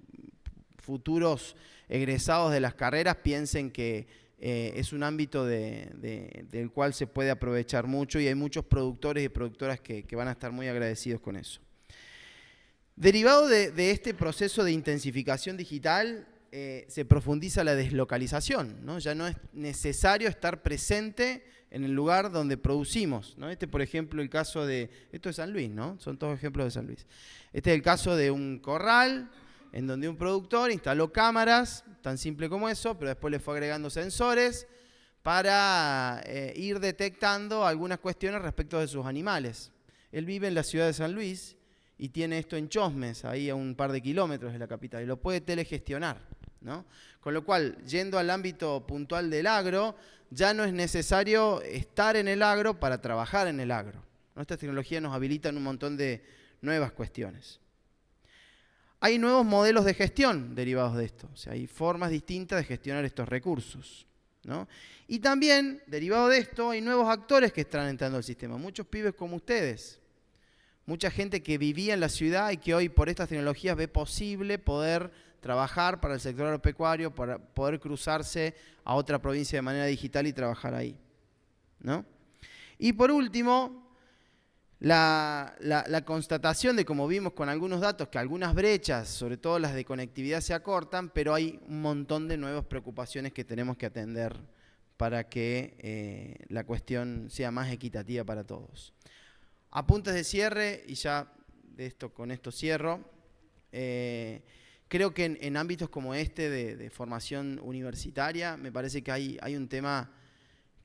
futuros egresados de las carreras piensen que es un ámbito del cual se puede aprovechar mucho, y hay muchos productores y productoras que van a estar muy agradecidos con eso. Derivado de este proceso de intensificación digital, se profundiza la deslocalización, ¿no? Ya no es necesario estar presente en el lugar donde producimos, ¿no? Por ejemplo, el caso de... Esto es San Luis, ¿no? Son todos ejemplos de San Luis. Este es el caso de un corral en donde un productor instaló cámaras, tan simple como eso, pero después le fue agregando sensores para ir detectando algunas cuestiones respecto de sus animales. Él vive en la ciudad de San Luis y tiene esto en Chosmes, ahí a un par de kilómetros de la capital, y lo puede telegestionar, ¿no? Con lo cual, yendo al ámbito puntual del agro, ya no es necesario estar en el agro para trabajar en el agro, ¿no? Estas tecnologías nos habilitan un montón de nuevas cuestiones. Hay nuevos modelos de gestión derivados de esto, o sea, hay formas distintas de gestionar estos recursos, ¿no? Y también, derivado de esto, hay nuevos actores que están entrando al sistema, muchos pibes como ustedes, mucha gente que vivía en la ciudad y que hoy por estas tecnologías ve posible poder trabajar para el sector agropecuario, para poder cruzarse a otra provincia de manera digital y trabajar ahí, ¿no? Y por último, la constatación de, como vimos con algunos datos, que algunas brechas, sobre todo las de conectividad, se acortan, pero hay un montón de nuevas preocupaciones que tenemos que atender para que la cuestión sea más equitativa para todos. Apuntes de cierre, y ya con esto cierro. Creo que en ámbitos como este de formación universitaria, me parece que hay un tema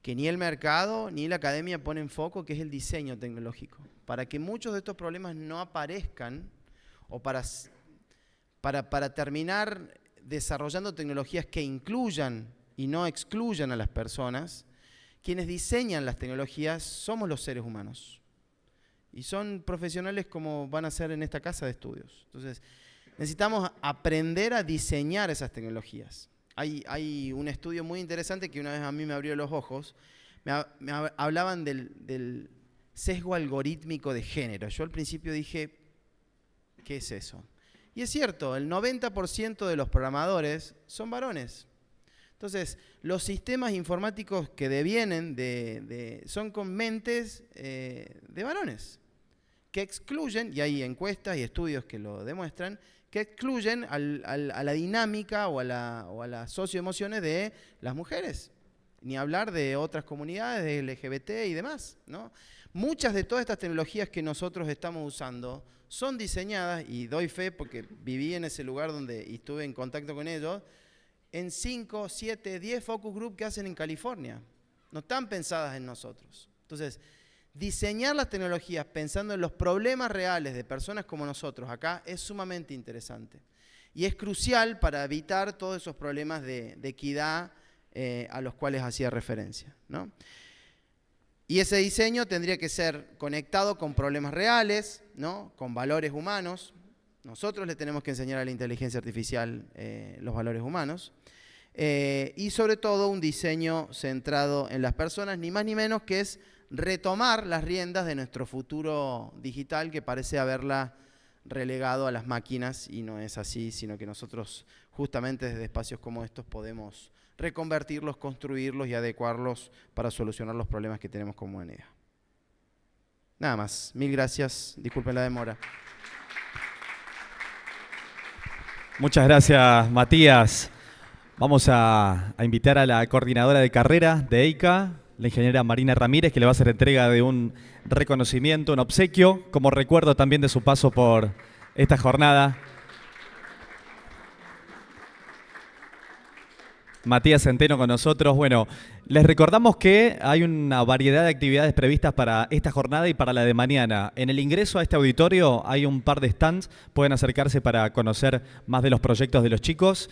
que ni el mercado ni la academia pone en foco, que es el diseño tecnológico. Para que muchos de estos problemas no aparezcan, o para terminar desarrollando tecnologías que incluyan y no excluyan a las personas, quienes diseñan las tecnologías somos los seres humanos. Y son profesionales como van a ser en esta casa de estudios. Entonces, necesitamos aprender a diseñar esas tecnologías. Hay un estudio muy interesante que una vez a mí me abrió los ojos. Me hablaban del sesgo algorítmico de género. Yo al principio dije, ¿qué es eso? Y es cierto, el 90% de los programadores son varones. Entonces, los sistemas informáticos que devienen son con mentes de varones, que excluyen, y hay encuestas y estudios que lo demuestran, que excluyen a la dinámica o a las socioemociones de las mujeres. Ni hablar de otras comunidades, de LGBT y demás, ¿no? Muchas de todas estas tecnologías que nosotros estamos usando son diseñadas, y doy fe porque viví en ese lugar y estuve en contacto con ellos, en 5, 7, 10 focus group que hacen en California. No están pensadas en nosotros. Entonces, diseñar las tecnologías pensando en los problemas reales de personas como nosotros acá es sumamente interesante. Y es crucial para evitar todos esos problemas de equidad a los cuales hacía referencia, ¿no? Y ese diseño tendría que ser conectado con problemas reales, ¿no? Con valores humanos. Nosotros le tenemos que enseñar a la inteligencia artificial los valores humanos. Y sobre todo un diseño centrado en las personas, ni más ni menos que es retomar las riendas de nuestro futuro digital, que parece haberla relegado a las máquinas, y no es así, sino que nosotros justamente desde espacios como estos podemos reconvertirlos, construirlos y adecuarlos para solucionar los problemas que tenemos como humanidad. Nada más. Mil gracias. Disculpen la demora. Muchas gracias, Matías. Vamos a invitar a la coordinadora de carrera de EICA, la ingeniera Marina Ramírez, que le va a hacer entrega de un reconocimiento, un obsequio, como recuerdo también de su paso por esta jornada. Matías Centeno con nosotros. Bueno, les recordamos que hay una variedad de actividades previstas para esta jornada y para la de mañana. En el ingreso a este auditorio hay un par de stands, pueden acercarse para conocer más de los proyectos de los chicos.